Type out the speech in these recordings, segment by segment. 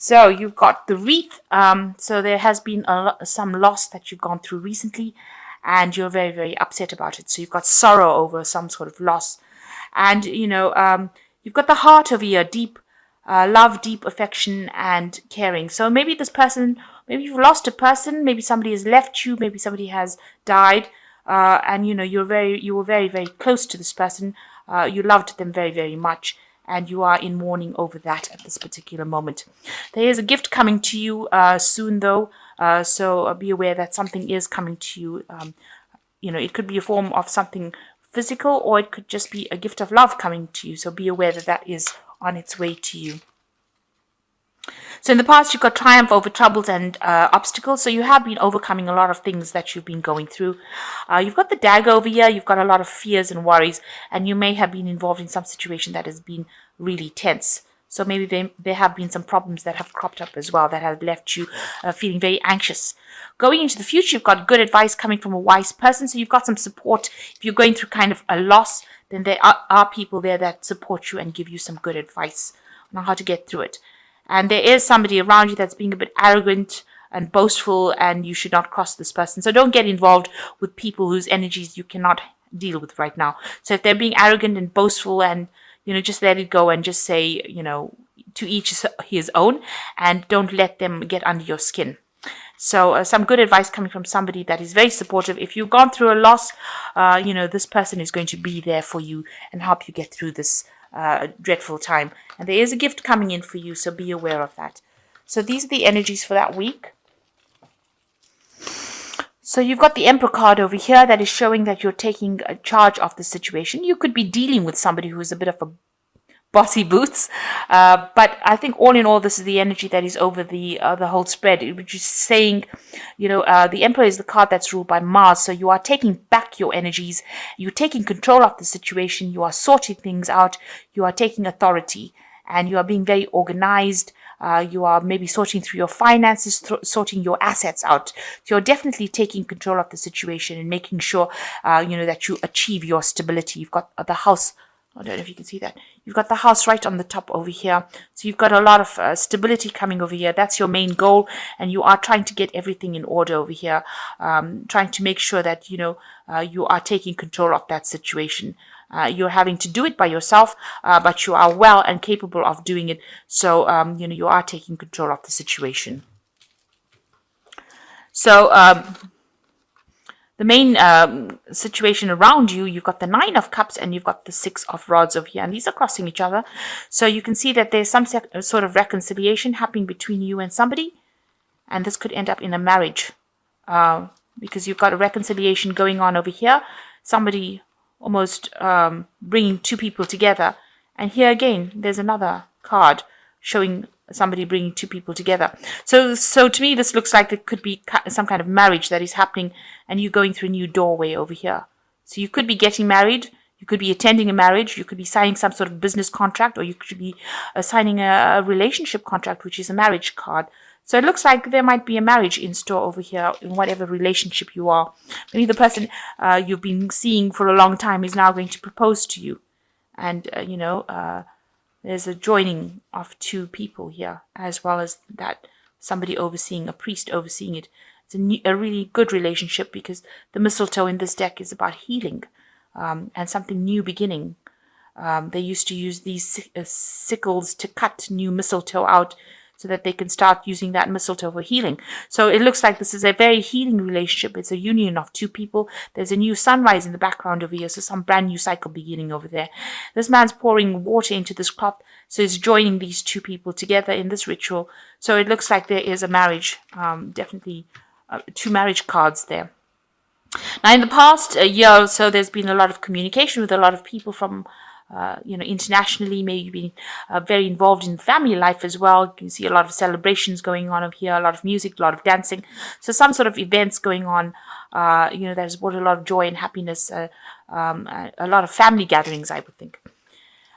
So you've got the wreath. So there has been some loss that you've gone through recently, and you're very, very upset about it. So you've got sorrow over some sort of loss. And, you've got the heart over here, deep love, deep affection and caring. So maybe this person, maybe you've lost a person, maybe somebody has left you, maybe somebody has died, and you were very, very close to this person. You loved them very, very much, and you are in mourning over that at this particular moment. There is a gift coming to you soon, though, so be aware that something is coming to you. It could be a form of something physical, or it could just be a gift of love coming to you. So be aware that that is on its way to you. So in the past, you've got triumph over troubles and obstacles. So you have been overcoming a lot of things that you've been going through. You've got the dagger over here. You've got a lot of fears and worries, and you may have been involved in some situation that has been really tense. So maybe there have been some problems that have cropped up as well that have left you feeling very anxious. Going into the future, you've got good advice coming from a wise person. So you've got some support. If you're going through kind of a loss, then there are people there that support you and give you some good advice on how to get through it. And there is somebody around you that's being a bit arrogant and boastful, and you should not cross this person. So don't get involved with people whose energies you cannot deal with right now. So if they're being arrogant and boastful, and just let it go and just say, to each his own, and don't let them get under your skin. So some good advice coming from somebody that is very supportive. If you've gone through a loss, this person is going to be there for you and help you get through this dreadful time. And there is a gift coming in for you, so be aware of that. So these are the energies for that week. So you've got the Emperor card over here that is showing that you're taking charge of the situation. You could be dealing with somebody who is a bit of a bossy boots, but I think all in all, this is the energy that is over the whole spread, which is saying, the Emperor is the card that's ruled by Mars. So you are taking back your energies, you're taking control of the situation, you are sorting things out, you are taking authority, and you are being very organized. You are maybe sorting through your finances, sorting your assets out. So you're definitely taking control of the situation and making sure, that you achieve your stability. You've got the house. I don't know if you can see that. You've got the house right on the top over here. So you've got a lot of stability coming over here. That's your main goal. And you are trying to get everything in order over here. Trying to make sure that, you are taking control of that situation. You're having to do it by yourself, but you are well and capable of doing it. So, you are taking control of the situation. So, the main situation around you, you've got the 9 of Cups and you've got the 6 of Rods over here. And these are crossing each other. So you can see that there's some sort of reconciliation happening between you and somebody. And this could end up in a marriage. Because you've got a reconciliation going on over here. Somebody almost bringing 2 people together. And here again, there's another card showing somebody bringing 2 people together. So to me, this looks like it could be some kind of marriage that is happening, and you going through a new doorway over here. So you could be getting married, you could be attending a marriage, you could be signing some sort of business contract, or you could be signing a relationship contract, which is a marriage card. So it looks like there might be a marriage in store over here in whatever relationship you are. Maybe the person you've been seeing for a long time is now going to propose to you. And, there's a joining of 2 people here, as well as that somebody overseeing, a priest overseeing it. It's a really good relationship, because the mistletoe in this deck is about healing and something new beginning. They used to use these sickles to cut new mistletoe out so that they can start using that mistletoe for healing. So it looks like this is a very healing relationship. It's a union of 2 people. There's a new sunrise in the background over here, so some brand new cycle beginning over there. This man's pouring water into this cloth, so he's joining these 2 people together in this ritual. So it looks like there is a marriage, definitely 2 marriage cards there. Now, in the past year or so, there's been a lot of communication with a lot of people from internationally. Maybe been very involved in family life as well. You can see a lot of celebrations going on over here, a lot of music, a lot of dancing. So some sort of events going on, that has brought a lot of joy and happiness, a lot of family gatherings, I would think.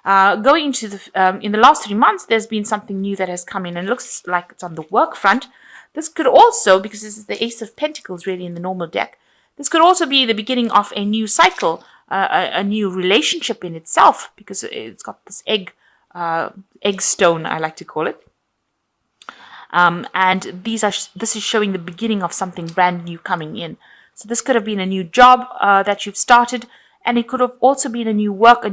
Going into in the last 3 months, there's been something new that has come in, and looks like it's on the work front. This could also, because this is the Ace of Pentacles really in the normal deck, this could also be the beginning of a new cycle, a new relationship in itself, because it's got this egg stone, I like to call it. And this is showing the beginning of something brand new coming in. So this could have been a new job that you've started, and it could have also been a new work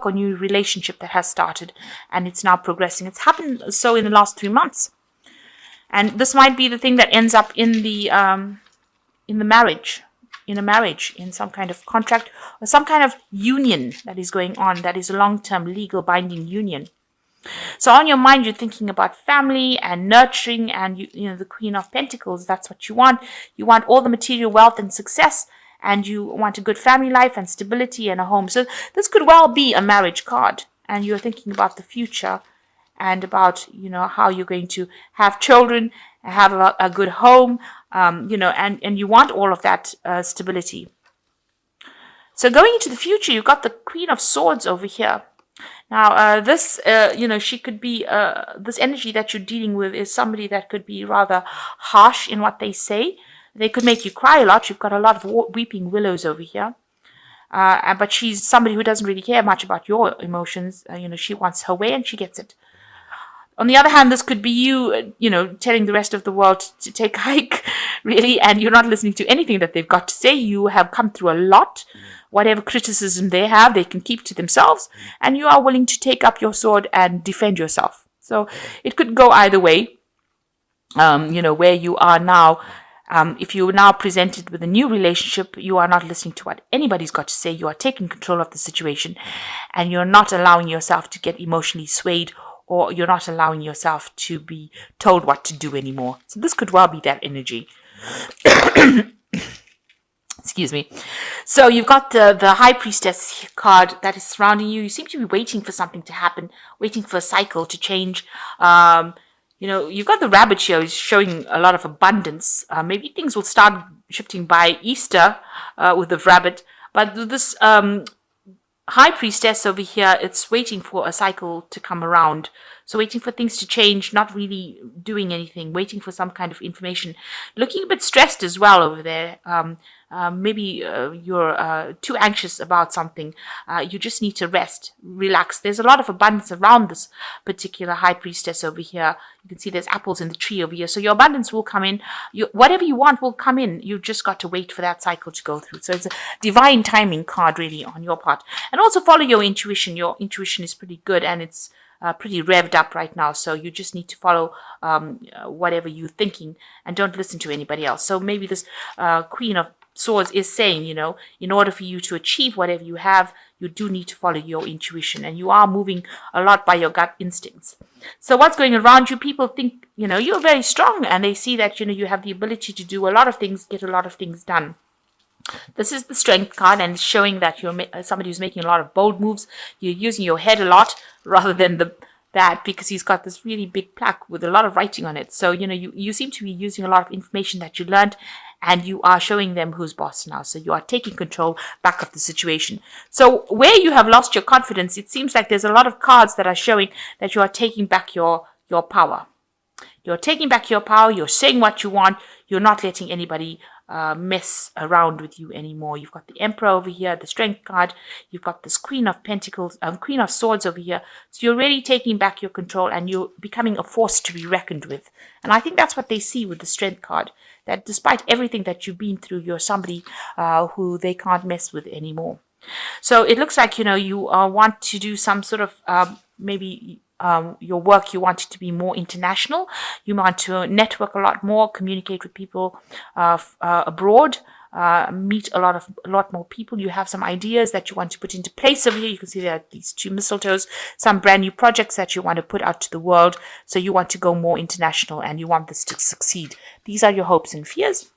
or new relationship that has started, and it's now progressing. It's happened so in the last 3 months, and this might be the thing that ends up in the marriage, in some kind of contract or some kind of union that is going on, that is a long-term legal binding union. So on your mind, you're thinking about family and nurturing, and you know, the Queen of Pentacles, that's what you want. You want all the material wealth and success, and you want a good family life and stability and a home. So this could well be a marriage card, and you're thinking about the future and about, you know, how you're going to have children, have a good home, you know, and you want all of that stability. So going into the future, you've got the Queen of Swords over here. Now, this, you know, she could be, this energy that you're dealing with is somebody that could be rather harsh in what they say. They could make you cry a lot. You've got a lot of weeping willows over here. But she's somebody who doesn't really care much about your emotions. You know, she wants her way and she gets it. On the other hand, this could be you, you know, telling the rest of the world to take a hike, really, and you're not listening to anything that they've got to say. You have come through a lot. Whatever criticism they have, they can keep to themselves, and you are willing to take up your sword and defend yourself. So it could go either way, you know, where you are now. If you're now presented with a new relationship, you are not listening to what anybody's got to say. You are taking control of the situation, and you're not allowing yourself to get emotionally swayed, or you're not allowing yourself to be told what to do anymore. So this could well be that energy. Excuse me. So you've got the High Priestess card that is surrounding you. You seem to be waiting for something to happen, waiting for a cycle to change. You know, you've got the Rabbit here showing a lot of abundance. Maybe things will start shifting by Easter with the Rabbit. But this High Priestess over here, it's waiting for a cycle to come around. So waiting for things to change, not really doing anything, waiting for some kind of information. Looking a bit stressed as well over there. Maybe you're too anxious about something. You just need to rest, relax. There's a lot of abundance around this particular High Priestess over here. You can see there's apples in the tree over here. So your abundance will come in. Whatever you want will come in. You've just got to wait for that cycle to go through. So it's a divine timing card really on your part. And also follow your intuition. Your intuition is pretty good, and it's pretty revved up right now. So you just need to follow whatever you're thinking and don't listen to anybody else. So maybe this Queen of Swords is saying, you know, in order for you to achieve whatever you have, you do need to follow your intuition, and you are moving a lot by your gut instincts. So what's going around you, people think, you know, you're very strong, and they see that, you know, you have the ability to do a lot of things, get a lot of things done. This is the Strength card, and it's showing that you're somebody who's making a lot of bold moves. You're using your head a lot rather than that, because he's got this really big plaque with a lot of writing on it. So, you know, you seem to be using a lot of information that you learned, and you are showing them who's boss now. So you are taking control back of the situation. So where you have lost your confidence, it seems like there's a lot of cards that are showing that you are taking back your power. You're taking back your power. You're saying what you want. You're not letting anybody mess around with you anymore. You've got the Emperor over here, the Strength card. You've got this Queen of Pentacles, Queen of Swords over here. So you're really taking back your control, and you're becoming a force to be reckoned with. And I think that's what they see with the Strength card, that despite everything that you've been through, you're somebody who they can't mess with anymore. So it looks like, you know, you want to do some sort of maybe your work, you want it to be more international. You want to network a lot more, communicate with people abroad, meet a lot more people. You have some ideas that you want to put into place over here. You can see there are these two mistletoes, some brand new projects that you want to put out to the world. So you want to go more international, and you want this to succeed. These are your hopes and fears.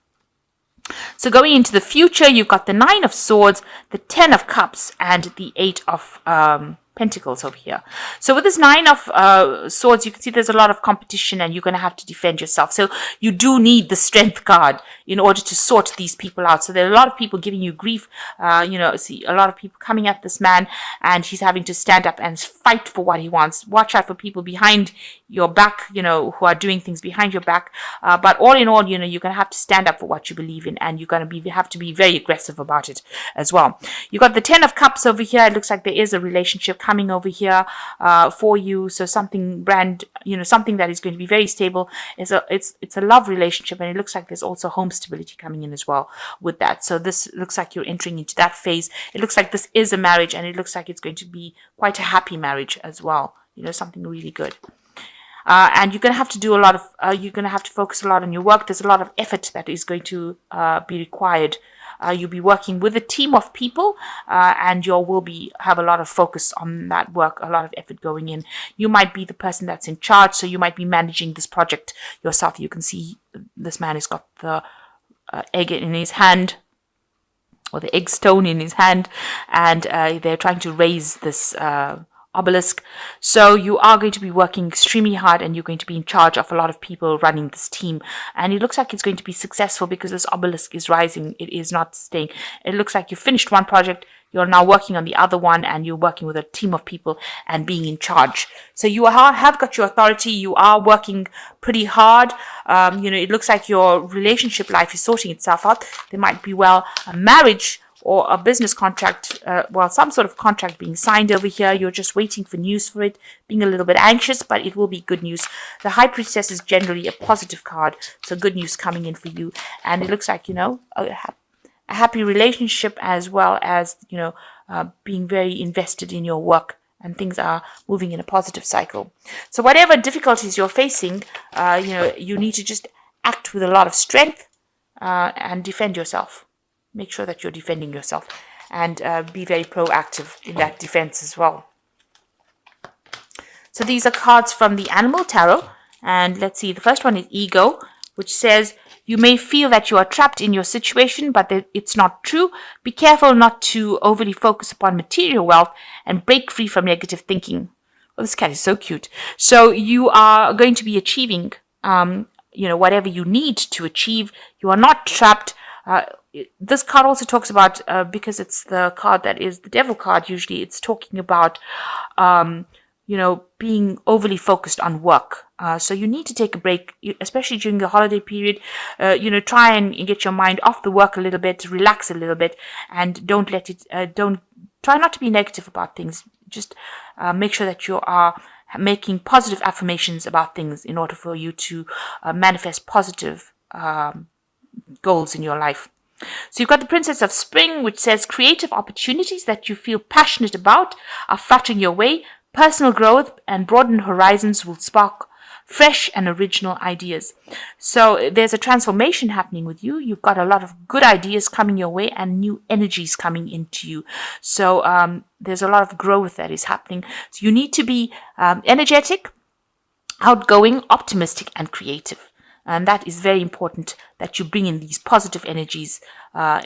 So going into the future, you've got the 9 of Swords, the 10 of Cups, and the 8 of Pentacles over here. So with this 9 of Swords, you can see there's a lot of competition, and you're going to have to defend yourself. So you do need the Strength card in order to sort these people out. So there are a lot of people giving you grief. You know, see a lot of people coming at this man, and he's having to stand up and fight for what he wants. Watch out for people behind your back, you know, who are doing things behind your back. But all in all, you know, you're going to have to stand up for what you believe in, and you're going to have to be very aggressive about it as well. You've got the 10 of Cups over here. It looks like there is a relationship coming over here for you. So something something that is going to be very stable. It's a love relationship, and it looks like there's also home stability coming in as well with that. So this looks like you're entering into that phase. It looks like this is a marriage, and it looks like it's going to be quite a happy marriage as well. Something really good. And you're going to have to do a lot of, you're going to have to focus a lot on your work. There's a lot of effort that is going to be required. You'll be working with a team of people, and you will have a lot of focus on that work, a lot of effort going in. You might be the person that's in charge, so you might be managing this project yourself. You can see this man has got the egg in his hand, or the egg stone in his hand, and they're trying to raise this obelisk. So you are going to be working extremely hard, and you're going to be in charge of a lot of people running this team, and it looks like it's going to be successful because this obelisk is rising. It is not staying. It looks like you finished one project, you're now working on the other one, and you're working with a team of people and being in charge. So you have got your authority. You are working pretty hard. It looks like your relationship life is sorting itself out. There might be a marriage or a business contract, some sort of contract being signed over here. You're just waiting for news for it, being a little bit anxious, but it will be good news. The High Priestess is generally a positive card, so good news coming in for you. And it looks like, a happy relationship, as well as, being very invested in your work, and things are moving in a positive cycle. So whatever difficulties you're facing, you need to just act with a lot of strength and defend yourself. Make sure that you're defending yourself, and be very proactive in that defense as well. So these are cards from the Animal Tarot, and let's see. The first one is Ego, which says, you may feel that you are trapped in your situation, but it's not true. Be careful not to overly focus upon material wealth and break free from negative thinking. Oh, this cat is so cute. So you are going to be achieving, whatever you need to achieve. You are not trapped. This card also talks about, because it's the card that is the Devil card, usually it's talking about, being overly focused on work. So you need to take a break, especially during the holiday period. Try and get your mind off the work a little bit, relax a little bit, and don't try not to be negative about things. Just make sure that you are making positive affirmations about things in order for you to manifest positive goals in your life. So you've got the Princess of Spring, which says creative opportunities that you feel passionate about are fluttering your way. Personal growth and broadened horizons will spark fresh and original ideas. So there's a transformation happening with you. You've got a lot of good ideas coming your way and new energies coming into you. So there's a lot of growth that is happening. So you need to be energetic, outgoing, optimistic, and creative. And that is very important, that you bring in these positive energies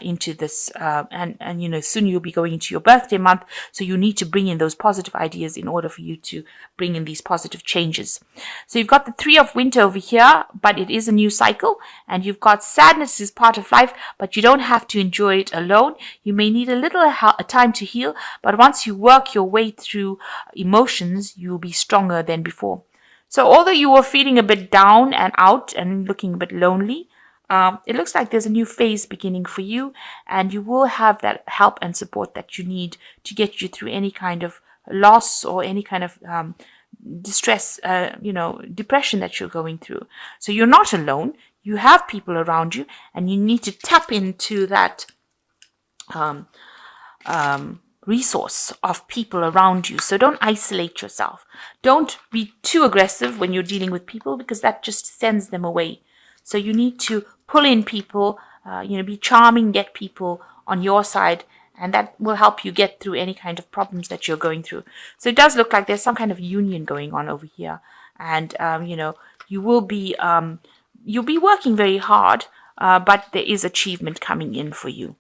into this. And soon you'll be going into your birthday month. So you need to bring in those positive ideas in order for you to bring in these positive changes. So you've got the Three of Winter over here, but it is a new cycle. And you've got sadness is part of life, but you don't have to enjoy it alone. You may need a little time to heal, but once you work your way through emotions, you'll be stronger than before. So although you were feeling a bit down and out and looking a bit lonely, it looks like there's a new phase beginning for you, and you will have that help and support that you need to get you through any kind of loss or any kind of distress, depression that you're going through. So you're not alone. You have people around you, and you need to tap into that resource of people around you. So don't isolate yourself. Don't be too aggressive when you're dealing with people, because that just sends them away. So you need to pull in people, be charming, get people on your side, and that will help you get through any kind of problems that you're going through. So it does look like there's some kind of union going on over here, and you will be you'll be working very hard, but there is achievement coming in for you.